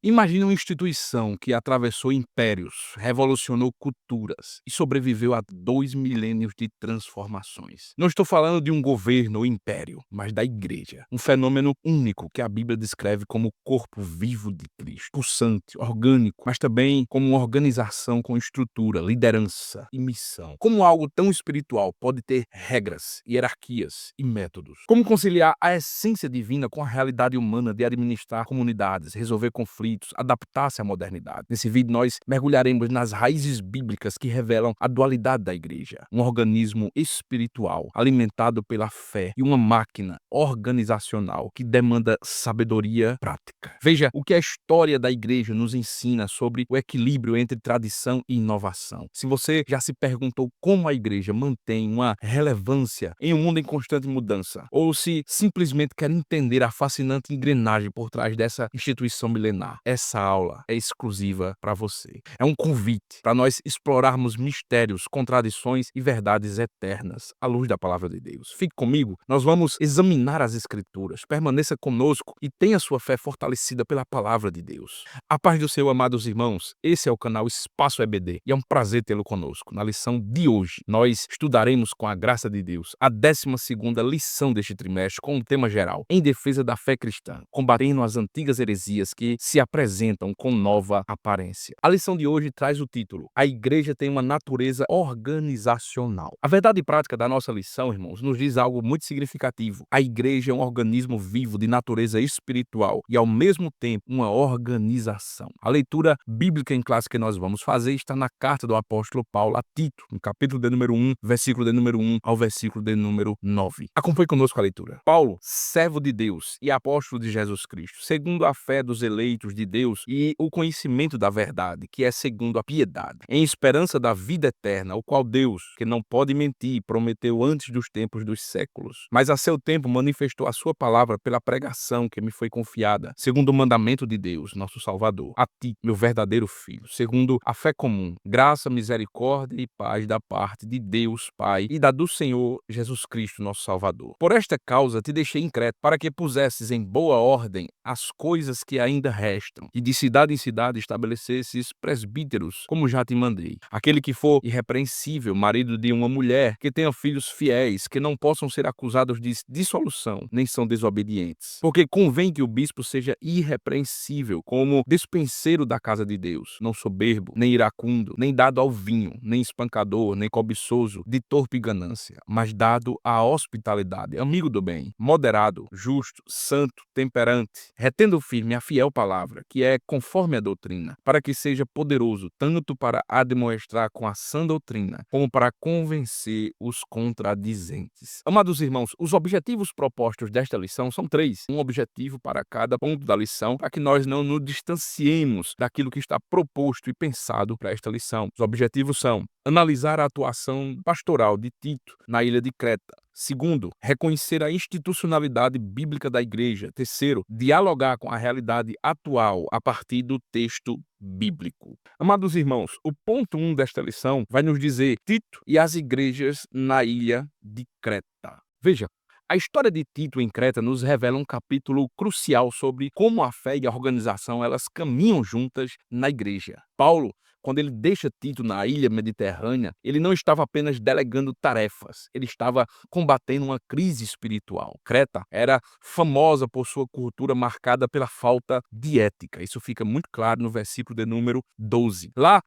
Imagine uma instituição que atravessou impérios, revolucionou culturas e sobreviveu a 2 milênios de transformações. Não estou falando de um governo ou império, mas da igreja. Um fenômeno único que a Bíblia descreve como o corpo vivo de Cristo, pulsante, orgânico, mas também como uma organização com estrutura, liderança e missão. Como algo tão espiritual pode ter regras, hierarquias e métodos? Como conciliar a essência divina com a realidade humana de administrar comunidades, resolver conflitos, adaptar-se à modernidade? Nesse vídeo nós mergulharemos nas raízes bíblicas que revelam a dualidade da igreja, um organismo espiritual alimentado pela fé e uma máquina organizacional que demanda sabedoria prática. Veja o que a história da igreja nos ensina sobre o equilíbrio entre tradição e inovação. Se você já se perguntou como a igreja mantém uma relevância em um mundo em constante mudança, ou se simplesmente quer entender a fascinante engrenagem por trás dessa instituição milenar, essa aula é exclusiva para você. É um convite para nós explorarmos mistérios, contradições e verdades eternas à luz da palavra de Deus. Fique comigo, nós vamos examinar as escrituras. Permaneça conosco e tenha sua fé fortalecida pela palavra de Deus. A paz do Senhor, amados irmãos, esse é o canal Espaço EBD e é um prazer tê-lo conosco. Na lição de hoje, nós estudaremos com a graça de Deus a 12ª lição deste trimestre com o tema geral, em defesa da fé cristã, combatendo as antigas heresias que se apresentam com nova aparência. A lição de hoje traz o título: A igreja tem uma natureza organizacional. A verdade prática da nossa lição, irmãos, nos diz algo muito significativo. A igreja é um organismo vivo de natureza espiritual e, ao mesmo tempo, uma organização. A leitura bíblica em classe que nós vamos fazer está na carta do apóstolo Paulo a Tito, no capítulo de número 1, versículo de número 1 ao versículo de número 9. Acompanhe conosco a leitura. Paulo, servo de Deus e apóstolo de Jesus Cristo, segundo a fé dos eleitos de Deus e o conhecimento da verdade, que é segundo a piedade, em esperança da vida eterna, o qual Deus, que não pode mentir, prometeu antes dos tempos dos séculos, mas a seu tempo manifestou a sua palavra pela pregação que me foi confiada, segundo o mandamento de Deus, nosso Salvador, a ti, meu verdadeiro filho, segundo a fé comum, graça, misericórdia e paz da parte de Deus Pai e da do Senhor Jesus Cristo, nosso Salvador. Por esta causa te deixei em Creta, para que pusesses em boa ordem as coisas que ainda restam, e de cidade em cidade estabelecesses presbíteros, como já te mandei. Aquele que for irrepreensível, marido de uma mulher, que tenha filhos fiéis, que não possam ser acusados de dissolução, nem são desobedientes. Porque convém que o bispo seja irrepreensível, como despenseiro da casa de Deus, não soberbo, nem iracundo, nem dado ao vinho, nem espancador, nem cobiçoso, de torpe ganância, mas dado à hospitalidade, amigo do bem, moderado, justo, santo, temperante, retendo firme a fiel palavra, que é conforme a doutrina, para que seja poderoso tanto para admoestar com a sã doutrina, como para convencer os contradizentes. Amados irmãos, os objetivos propostos desta lição são 3. Um objetivo para cada ponto da lição, para que nós não nos distanciemos daquilo que está proposto e pensado para esta lição. Os objetivos são: analisar a atuação pastoral de Tito na ilha de Creta. Segundo, reconhecer a institucionalidade bíblica da igreja. Terceiro, dialogar com a realidade atual a partir do texto bíblico. Amados irmãos, o ponto 1 desta lição vai nos dizer Tito e as igrejas na ilha de Creta. Veja, a história de Tito em Creta nos revela um capítulo crucial sobre como a fé e a organização elas caminham juntas na igreja. Paulo, quando ele deixa Tito na ilha mediterrânea, ele não estava apenas delegando tarefas, ele estava combatendo uma crise espiritual. Creta era famosa por sua cultura marcada pela falta de ética. Isso fica muito claro no versículo de número 12. Lá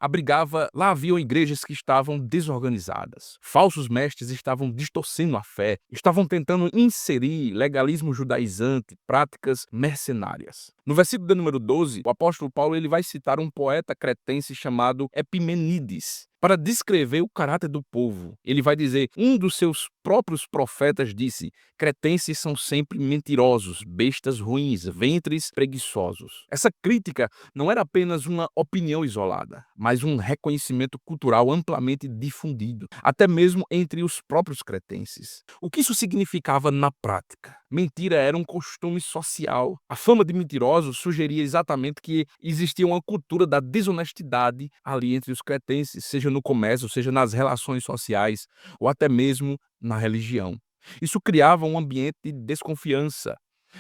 haviam igrejas que estavam desorganizadas. Falsos mestres estavam distorcendo a fé, estavam tentando inserir legalismo judaizante, práticas mercenárias. No versículo de número 12, o apóstolo Paulo ele vai citar um poeta cretense chamado Epimenides para descrever o caráter do povo. Ele vai dizer: um dos seus próprios profetas disse: cretenses são sempre mentirosos, bestas ruins, ventres preguiçosos. Essa crítica não era apenas uma opinião isolada, mas um reconhecimento cultural amplamente difundido, até mesmo entre os próprios cretenses. O que isso significava na prática? Mentira era um costume social. A fama de mentirosos sugeria exatamente que existia uma cultura da desonestidade ali entre os cretenses, seja no comércio, seja nas relações sociais, ou até mesmo na religião. Isso criava um ambiente de desconfiança.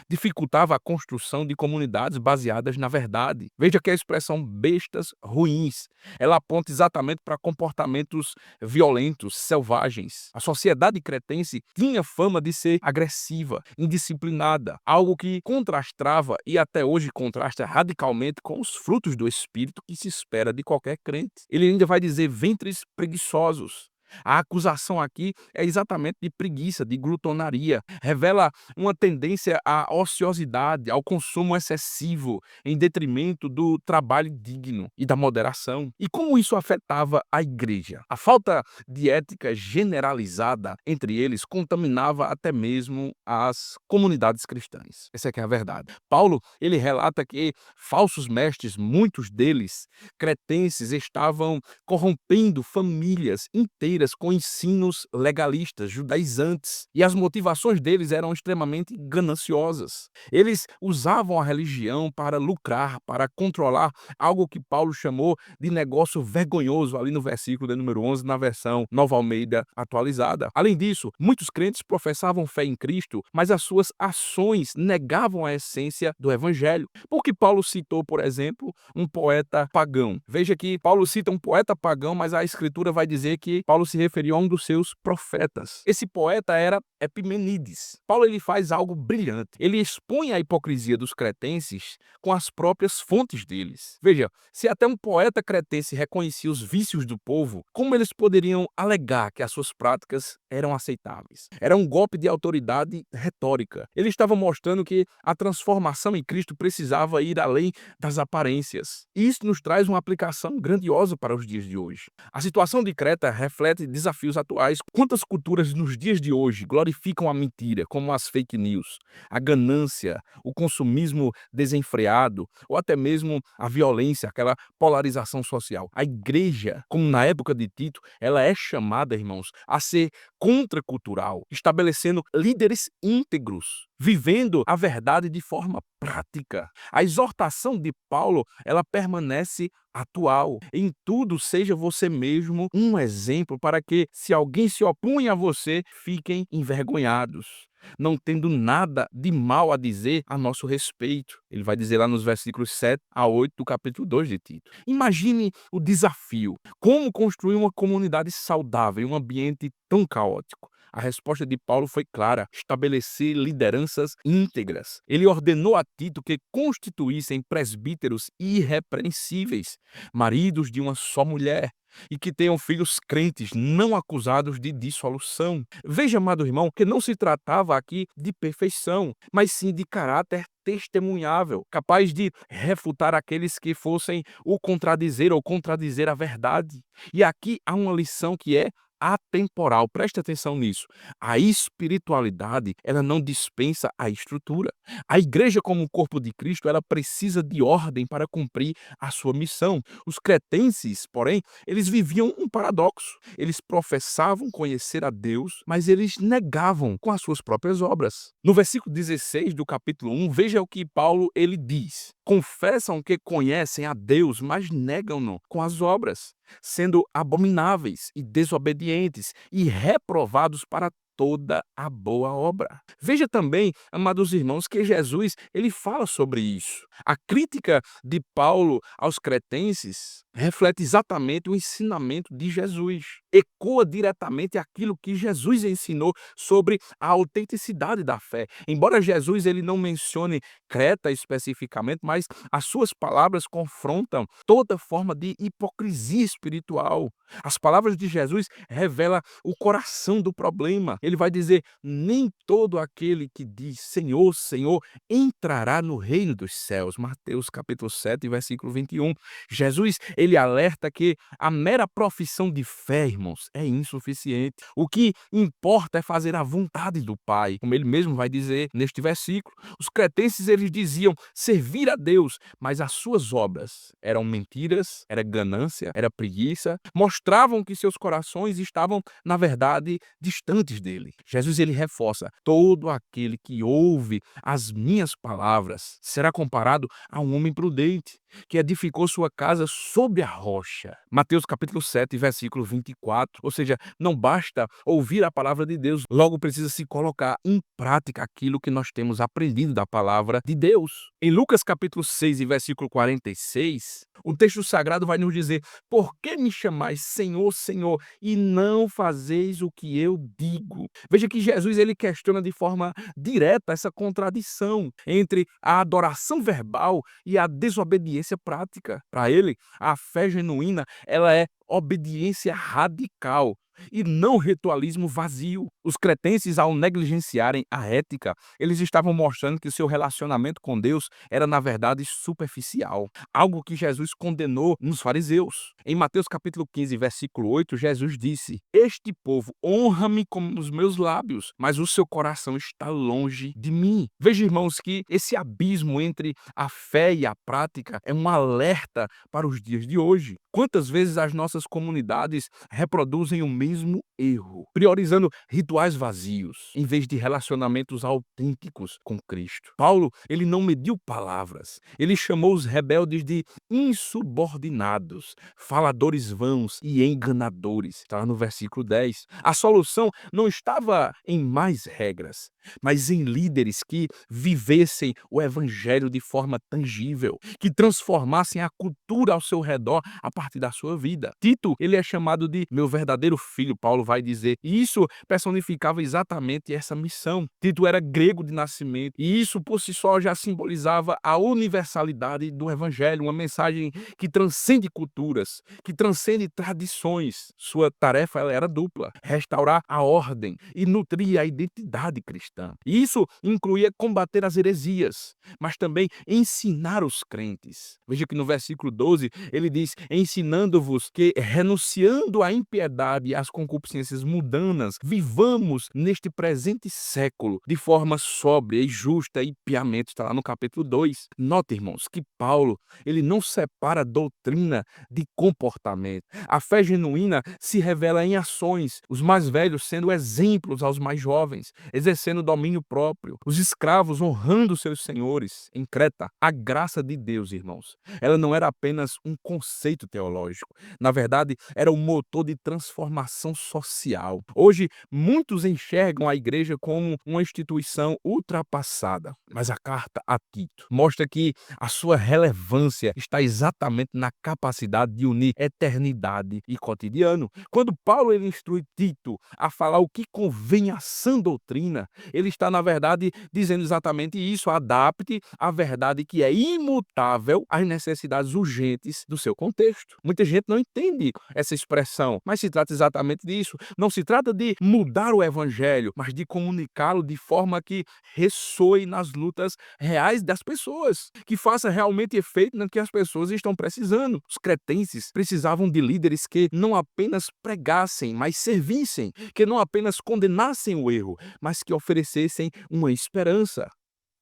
dificultava a construção de comunidades baseadas na verdade. Veja que a expressão bestas ruins, ela aponta exatamente para comportamentos violentos, selvagens. A sociedade cretense tinha fama de ser agressiva, indisciplinada, algo que contrastava e até hoje contrasta radicalmente com os frutos do espírito que se espera de qualquer crente. Ele ainda vai dizer ventres preguiçosos. A acusação aqui é exatamente de preguiça, de glutonaria. Revela uma tendência à ociosidade, ao consumo excessivo, em detrimento do trabalho digno e da moderação. E como isso afetava a igreja? A falta de ética generalizada entre eles contaminava até mesmo as comunidades cristãs. Essa é que é a verdade. Paulo, ele relata que falsos mestres, muitos deles cretenses, estavam corrompendo famílias inteiras com ensinos legalistas, judaizantes, e as motivações deles eram extremamente gananciosas. Eles usavam a religião para lucrar, para controlar algo que Paulo chamou de negócio vergonhoso, ali no versículo de número 11, na versão Nova Almeida atualizada. Além disso, muitos crentes professavam fé em Cristo, mas as suas ações negavam a essência do evangelho. Porque Paulo citou, por exemplo, um poeta pagão. Veja que Paulo cita um poeta pagão, mas a escritura vai dizer que Paulo se referiu a um dos seus profetas. Esse poeta era Epimenides. Paulo, ele faz algo brilhante. Ele expõe a hipocrisia dos cretenses com as próprias fontes deles. Veja, se até um poeta cretense reconhecia os vícios do povo, como eles poderiam alegar que as suas práticas eram aceitáveis? Era um golpe de autoridade retórica. Ele estava mostrando que a transformação em Cristo precisava ir além das aparências. E isso nos traz uma aplicação grandiosa para os dias de hoje. A situação de Creta reflete desafios atuais. Quantas culturas nos dias de hoje glorificam a mentira, como as fake news, a ganância, o consumismo desenfreado, ou até mesmo a violência, aquela polarização social? A igreja, como na época de Tito, ela é chamada, irmãos, a ser contracultural, estabelecendo líderes íntegros, vivendo a verdade de forma prática. A exortação de Paulo, ela permanece atual. Em tudo, seja você mesmo um exemplo para que, se alguém se opõe a você, fiquem envergonhados, não tendo nada de mal a dizer a nosso respeito. Ele vai dizer lá nos versículos 7 a 8 do capítulo 2 de Tito. Imagine o desafio. Como construir uma comunidade saudável em um ambiente tão caótico? A resposta de Paulo foi clara: estabelecer lideranças íntegras. Ele ordenou a Tito que constituíssem presbíteros irrepreensíveis, maridos de uma só mulher, e que tenham filhos crentes, não acusados de dissolução. Veja, amado irmão, que não se tratava aqui de perfeição, mas sim de caráter testemunhável, capaz de refutar aqueles que fossem o contradizer ou contradizer a verdade. E aqui há uma lição que é atemporal. Preste atenção nisso. A espiritualidade, ela não dispensa a estrutura. A igreja, como o corpo de Cristo, ela precisa de ordem para cumprir a sua missão. Os cretenses, porém, eles viviam um paradoxo. Eles professavam conhecer a Deus, mas eles negavam com as suas próprias obras. No versículo 16 do capítulo 1, veja o que Paulo ele diz: confessam que conhecem a Deus, mas negam-no com as obras, sendo abomináveis e desobedientes e reprovados para toda a boa obra. Veja também, amados irmãos, que Jesus ele fala sobre isso. A crítica de Paulo aos cretenses reflete exatamente o ensinamento de Jesus. Ecoa diretamente aquilo que Jesus ensinou sobre a autenticidade da fé. Embora Jesus ele não mencione Creta especificamente, mas as suas palavras confrontam toda forma de hipocrisia espiritual. As palavras de Jesus revelam o coração do problema. Ele vai dizer: nem todo aquele que diz Senhor, Senhor, entrará no reino dos céus. Mateus capítulo 7, versículo 21. Jesus, ele alerta que a mera profissão de fé, irmãos, é insuficiente. O que importa é fazer a vontade do Pai, como ele mesmo vai dizer neste versículo. Os cretenses, eles diziam servir a Deus, mas as suas obras eram mentiras, era ganância, era preguiça, mostravam que seus corações estavam, na verdade, distantes dele. Jesus, ele reforça: todo aquele que ouve as minhas palavras será comparado a um homem prudente, que edificou sua casa sobre a rocha. Mateus capítulo 7, versículo 24. Ou seja, não basta ouvir a palavra de Deus, logo precisa se colocar em prática aquilo que nós temos aprendido da palavra de Deus. Em Lucas capítulo 6 e versículo 46, o texto sagrado vai nos dizer: por que me chamais Senhor, Senhor, e não fazeis o que eu digo? Veja que Jesus ele questiona de forma direta essa contradição entre a adoração verbal e a desobediência prática. Para ele, a fé genuína, ela é obediência radical e não ritualismo vazio. Os cretenses, ao negligenciarem a ética, eles estavam mostrando que seu relacionamento com Deus era, na verdade, superficial, algo que Jesus condenou nos fariseus. Em Mateus capítulo 15, versículo 8, Jesus disse: este povo honra-me com os meus lábios, mas o seu coração está longe de mim. Veja, irmãos, que esse abismo entre a fé e a prática é um alerta para os dias de hoje. Quantas vezes as nossas comunidades reproduzem o mesmo erro, priorizando rituais vazios, em vez de relacionamentos autênticos com Cristo? Paulo, ele não mediu palavras, ele chamou os rebeldes de insubordinados, faladores vãos e enganadores. Está no versículo 10. A solução não estava em mais regras, mas em líderes que vivessem o evangelho de forma tangível, que transformassem a cultura ao seu redor a partir da sua vida. Tito, ele é chamado de meu verdadeiro filho, Paulo vai dizer, e isso personificava exatamente essa missão. Tito era grego de nascimento, e isso por si só já simbolizava a universalidade do evangelho, uma mensagem que transcende culturas, que transcende tradições. Sua tarefa ela era dupla: restaurar a ordem e nutrir a identidade cristã. E isso incluía combater as heresias, mas também ensinar os crentes. Veja que no versículo 12 ele diz: ensinando-vos que, renunciando à impiedade e às concupiscências mundanas, vivamos neste presente século de forma sóbria e justa e piamente. Está lá no capítulo 2. Note, irmãos, que Paulo ele não separa doutrina de comportamento. A fé genuína se revela em ações, os mais velhos sendo exemplos aos mais jovens, exercendo domínio próprio, os escravos honrando seus senhores. Em Creta, a graça de Deus, irmãos, ela não era apenas um conceito teológico. Na verdade, era o motor de transformação social. Hoje, muitos enxergam a igreja como uma instituição ultrapassada, mas a carta a Tito mostra que a sua relevância está exatamente na capacidade de unir eternidade e cotidiano. Quando Paulo ele instrui Tito a falar o que convém à sã doutrina, ele está, na verdade, dizendo exatamente isso: adapte a verdade que é imutável às necessidades urgentes do seu contexto. Muita gente não entende essa expressão, mas se trata exatamente disso. Não se trata de mudar o evangelho, mas de comunicá-lo de forma que ressoe nas lutas reais das pessoas, que faça realmente efeito no que as pessoas estão precisando. Os cretenses precisavam de líderes que não apenas pregassem, mas servissem, que não apenas condenassem o erro, mas que oferecessem uma esperança.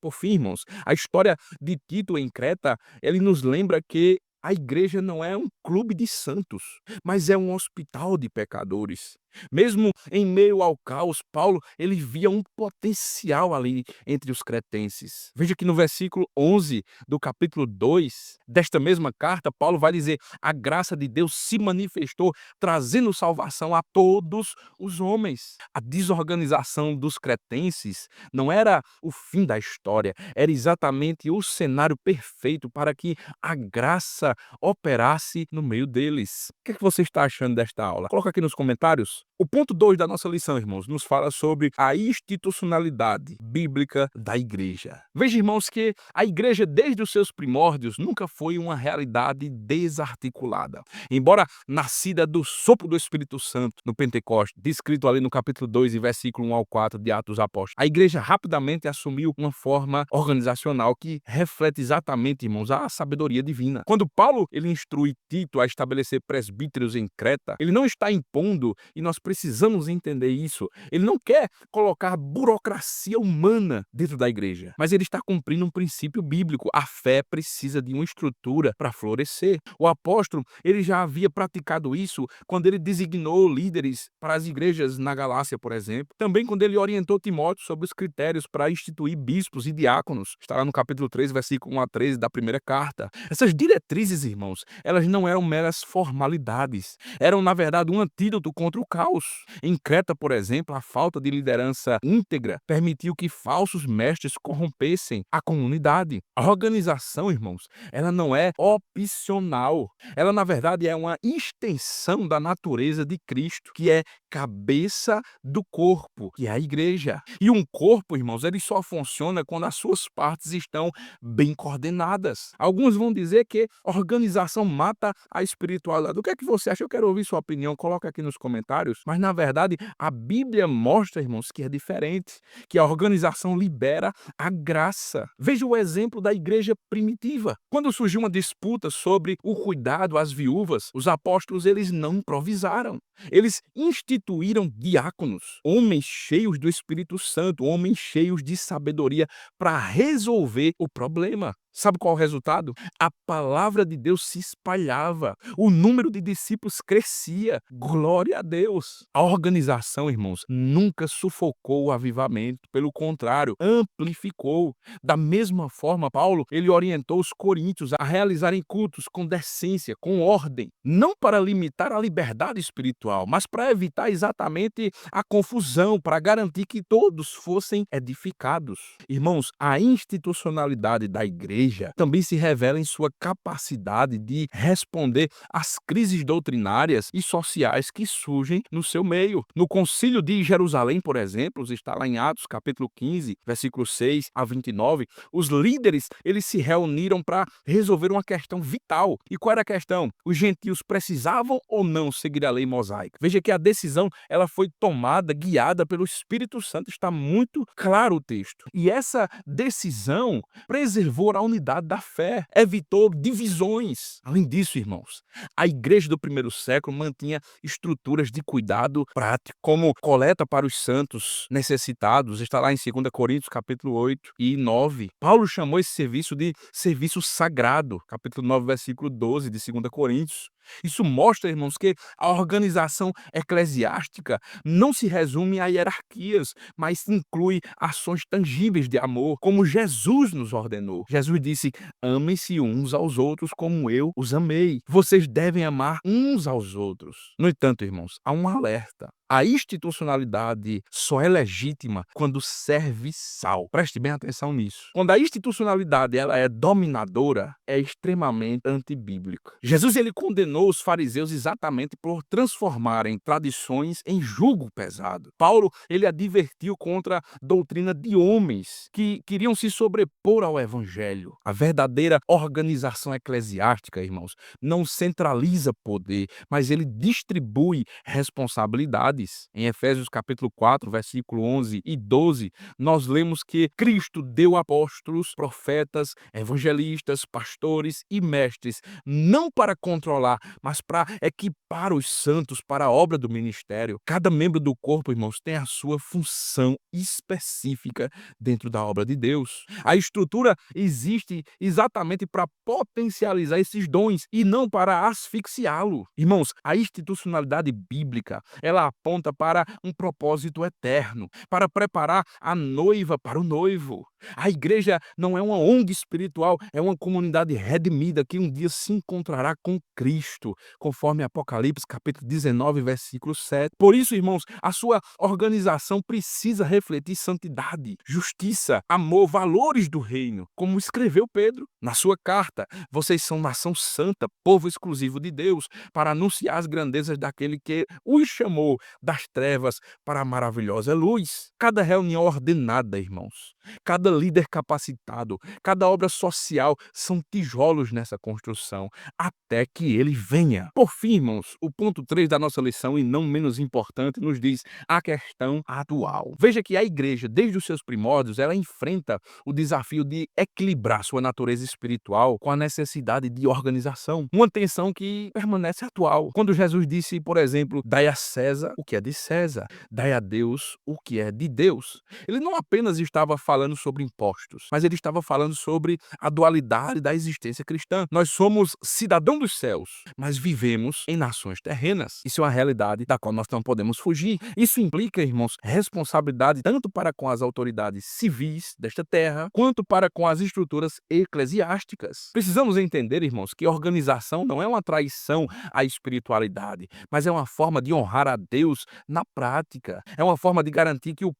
Por fim, irmãos, a história de Tito em Creta, ele nos lembra que a igreja não é um clube de santos, mas é um hospital de pecadores. Mesmo em meio ao caos, Paulo ele via um potencial ali entre os cretenses. Veja que no versículo 11 do capítulo 2 desta mesma carta, Paulo vai dizer: a graça de Deus se manifestou, trazendo salvação a todos os homens. A desorganização dos cretenses não era o fim da história, era exatamente o cenário perfeito para que a graça operasse no meio deles. O que é que você está achando desta aula? Coloca aqui nos comentários. O ponto 2 da nossa lição, irmãos, nos fala sobre a institucionalidade bíblica da igreja. Veja, irmãos, que a igreja, desde os seus primórdios, nunca foi uma realidade desarticulada. Embora nascida do sopro do Espírito Santo no Pentecostes, descrito ali no capítulo 2 e versículo 1 ao 4 de Atos dos Apóstolos, a igreja rapidamente assumiu uma forma organizacional que reflete exatamente, irmãos, a sabedoria divina. Quando Paulo ele instrui Tito a estabelecer presbíteros em Creta, ele não está impondo, e nós precisamos entender isso. Ele não quer colocar burocracia humana dentro da igreja, mas ele está cumprindo um princípio bíblico. A fé precisa de uma estrutura para florescer. O apóstolo, ele já havia praticado isso quando ele designou líderes para as igrejas na Galácia, por exemplo. Também quando ele orientou Timóteo sobre os critérios para instituir bispos e diáconos. Está lá no capítulo 3, versículo 1 a 13 da primeira carta. Essas diretrizes, irmãos, elas não eram meras formalidades. Eram, na verdade, um antídoto contra o caos. Em Creta, por exemplo, a falta de liderança íntegra permitiu que falsos mestres corrompessem a comunidade. A organização, irmãos, ela não é opcional. Ela, na verdade, é uma extensão da natureza de Cristo, que é cabeça do corpo, que é a igreja. E um corpo, irmãos, ele só funciona quando as suas partes estão bem coordenadas. Alguns vão dizer que organização mata a espiritualidade. O que é que você acha? Eu quero ouvir sua opinião. Coloca aqui nos comentários. Mas, na verdade, a Bíblia mostra, irmãos, que é diferente, que a organização libera a graça. Veja o exemplo da igreja primitiva. Quando surgiu uma disputa sobre o cuidado às viúvas, os apóstolos eles não improvisaram. Eles instituíram diáconos, homens cheios do Espírito Santo, homens cheios de sabedoria para resolver o problema. Sabe qual é o resultado? A palavra de Deus se espalhava, o número de discípulos crescia. Glória a Deus! A organização, irmãos, nunca sufocou o avivamento, pelo contrário, amplificou. Da mesma forma, Paulo, ele orientou os coríntios a realizarem cultos com decência, com ordem, não para limitar a liberdade espiritual, mas para evitar exatamente a confusão, para garantir que todos fossem edificados. Irmãos, a institucionalidade da igreja também se revela em sua capacidade de responder às crises doutrinárias e sociais que surgem no seu meio. No Concílio de Jerusalém, por exemplo, está lá em Atos, capítulo 15, versículos 6 a 29, os líderes, eles se reuniram para resolver uma questão vital. E qual era a questão? Os gentios precisavam ou não seguir a lei mosaica? Veja que a decisão, ela foi tomada, guiada pelo Espírito Santo, está muito claro o texto. E essa decisão preservou a unidade da fé, evitou divisões. Além disso, irmãos, a igreja do primeiro século mantinha estruturas de cuidado prático, como coleta para os santos necessitados, está lá em 2 Coríntios, capítulo 8 e 9. Paulo chamou esse serviço de serviço sagrado, capítulo 9, versículo 12 de 2 Coríntios. Isso mostra, irmãos, que a organização eclesiástica não se resume a hierarquias, mas inclui ações tangíveis de amor, como Jesus nos ordenou. Jesus disse: amem-se uns aos outros como eu os amei. Vocês devem amar uns aos outros. No entanto, irmãos, há um alerta. A institucionalidade só é legítima quando serve sal. Preste bem atenção nisso. Quando a institucionalidade ela é dominadora, é extremamente antibíblica. Jesus ele condenou os fariseus exatamente por transformarem tradições em jugo pesado. Paulo ele advertiu contra a doutrina de homens que queriam se sobrepor ao evangelho. A verdadeira organização eclesiástica, irmãos, não centraliza poder, mas ele distribui responsabilidades. Em Efésios capítulo 4, versículo 11 e 12, nós lemos que Cristo deu apóstolos, profetas, evangelistas, pastores e mestres, não para controlar, mas para equipar os santos para a obra do ministério. Cada membro do corpo, irmãos, tem a sua função específica dentro da obra de Deus. A estrutura existe exatamente para potencializar esses dons e não para asfixiá-lo. Irmãos, a institucionalidade bíblica, ela aponta para um propósito eterno, para preparar a noiva para o noivo. A igreja não é uma ONG espiritual, é uma comunidade redimida que um dia se encontrará com Cristo, conforme Apocalipse capítulo 19, versículo 7. Por isso, irmãos, a sua organização precisa refletir santidade, justiça, amor, valores do reino, como escreveu Pedro na sua carta. Vocês são nação santa, povo exclusivo de Deus, para anunciar as grandezas daquele que os chamou das trevas para a maravilhosa luz. Cada reunião ordenada, irmãos, Cada líder capacitado, cada obra social são tijolos nessa construção, até que ele venha. Por fim, irmãos, o ponto 3 da nossa lição, e não menos importante, nos diz a questão atual. Veja que a igreja, desde os seus primórdios, ela enfrenta o desafio de equilibrar sua natureza espiritual com a necessidade de organização, uma tensão que permanece atual. Quando Jesus disse, por exemplo, dai a César o que é de César, dai a Deus o que é de Deus, ele não apenas estava falando sobre impostos, mas ele estava falando sobre a dualidade da existência cristã. Nós somos cidadãos dos céus, mas vivemos em nações terrenas. Isso é uma realidade da qual nós não podemos fugir. Isso implica, irmãos, responsabilidade tanto para com as autoridades civis desta terra, quanto para com as estruturas eclesiásticas. Precisamos entender, irmãos, que organização não é uma traição à espiritualidade, mas é uma forma de honrar a Deus na prática. É uma forma de garantir que o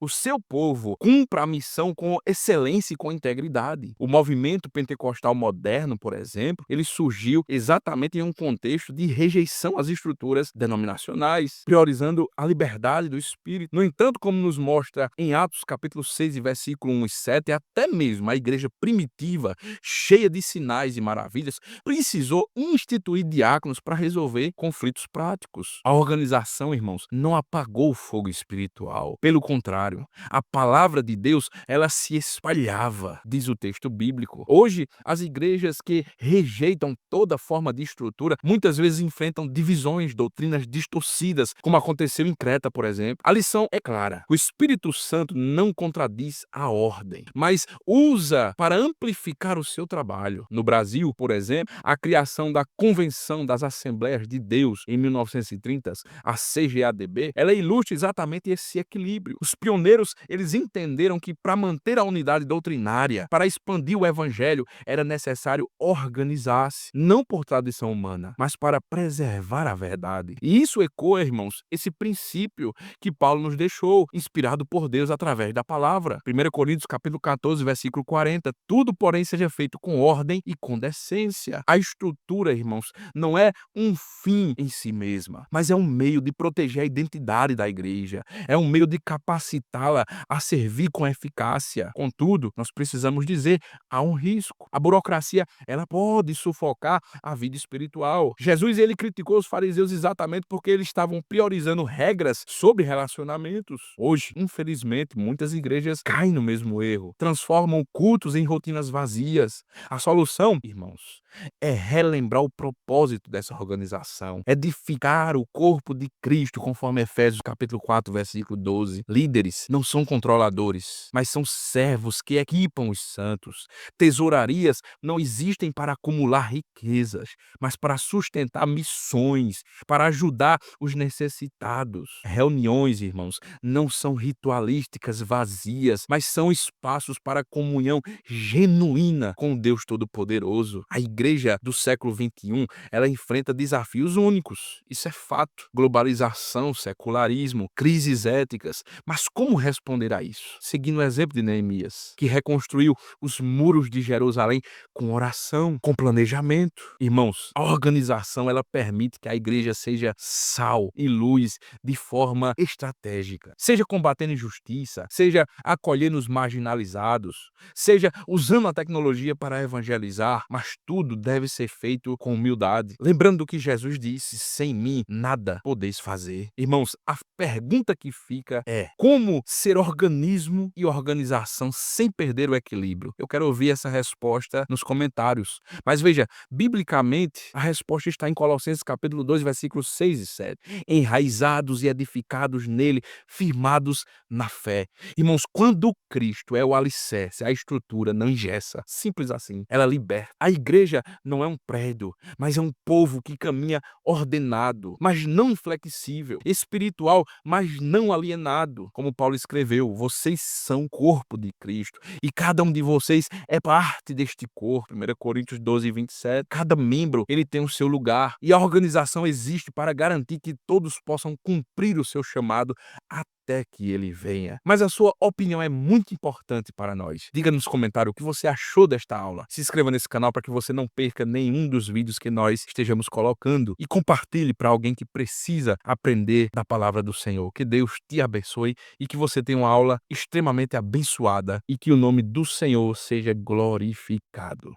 seu povo, cumpra a missão com excelência e com integridade. O movimento pentecostal moderno, por exemplo, ele surgiu exatamente em um contexto de rejeição às estruturas denominacionais, priorizando a liberdade do espírito. No entanto, como nos mostra em Atos capítulo 6 e versículo 1 e 7, até mesmo a igreja primitiva, cheia de sinais e maravilhas, precisou instituir diáconos para resolver conflitos práticos. A organização, irmãos, não apagou o fogo espiritual. Pelo contrário, a palavra de Deus, ela se espalhava, diz o texto bíblico. Hoje, as igrejas que rejeitam toda forma de estrutura, muitas vezes enfrentam divisões, doutrinas distorcidas, como aconteceu em Creta, por exemplo. A lição é clara. O Espírito Santo não contradiz a ordem, mas usa para amplificar o seu trabalho. No Brasil, por exemplo, a criação da Convenção das Assembleias de Deus em 1930, a CGADB, ela ilustra exatamente esse equilíbrio. Os pioneiros, eles entenderam que para manter a unidade doutrinária, para expandir o evangelho, era necessário organizar-se, não por tradição humana, mas para preservar a verdade. E isso ecoa, irmãos, esse princípio que Paulo nos deixou, inspirado por Deus através da palavra. 1 Coríntios capítulo 14, versículo 40, tudo, porém, seja feito com ordem e com decência. A estrutura, irmãos, não é um fim em si mesma, mas é um meio de proteger a identidade da igreja, é um meio de capacitá-la a servir com eficácia. Contudo, nós precisamos dizer, há um risco. A burocracia, ela pode sufocar a vida espiritual. Jesus, ele criticou os fariseus exatamente porque eles estavam priorizando regras sobre relacionamentos. Hoje, infelizmente, muitas igrejas caem no mesmo erro, transformam cultos em rotinas vazias. A solução, irmãos, é relembrar o propósito dessa organização, edificar o corpo de Cristo, conforme Efésios capítulo 4, versículo 12. Líderes não são controladores, mas são servos que equipam os santos. Tesourarias não existem para acumular riquezas, mas para sustentar missões, para ajudar os necessitados. Reuniões, irmãos, não são ritualísticas vazias, mas são espaços para comunhão genuína com Deus Todo-Poderoso. A igreja do século XXI, ela enfrenta desafios únicos. Isso é fato. Globalização, secularismo, crises éticas. Mas como responder a isso? Seguindo o exemplo de Neemias, que reconstruiu os muros de Jerusalém com oração, com planejamento. Irmãos, a organização, ela permite que a igreja seja sal e luz de forma estratégica. Seja combatendo injustiça, seja acolhendo os marginalizados, seja usando a tecnologia para evangelizar, mas tudo deve ser feito com humildade. Lembrando do que Jesus disse, sem mim nada podeis fazer. Irmãos, a pergunta que fica é, como ser organismo e organização sem perder o equilíbrio? Eu quero ouvir essa resposta nos comentários. Mas veja, biblicamente, a resposta está em Colossenses capítulo 2, versículos 6 e 7. Enraizados e edificados nele, firmados na fé. Irmãos, quando Cristo é o alicerce, a estrutura não engessa. Simples assim. Ela liberta. A igreja não é um prédio, mas é um povo que caminha ordenado, mas não inflexível. Espiritual, mas não alienado. Como Paulo escreveu, vocês são o corpo de Cristo e cada um de vocês é parte deste corpo. 1 Coríntios 12, 27. Cada membro, ele tem o seu lugar e a organização existe para garantir que todos possam cumprir o seu chamado até que ele venha. Mas a sua opinião é muito importante para nós. Diga nos comentários o que você achou desta aula. Se inscreva nesse canal para que você não perca nenhum dos vídeos que nós estejamos colocando e compartilhe para alguém que precisa aprender da palavra do Senhor. Que Deus te abençoe e que você tenha uma aula extremamente abençoada e que o nome do Senhor seja glorificado.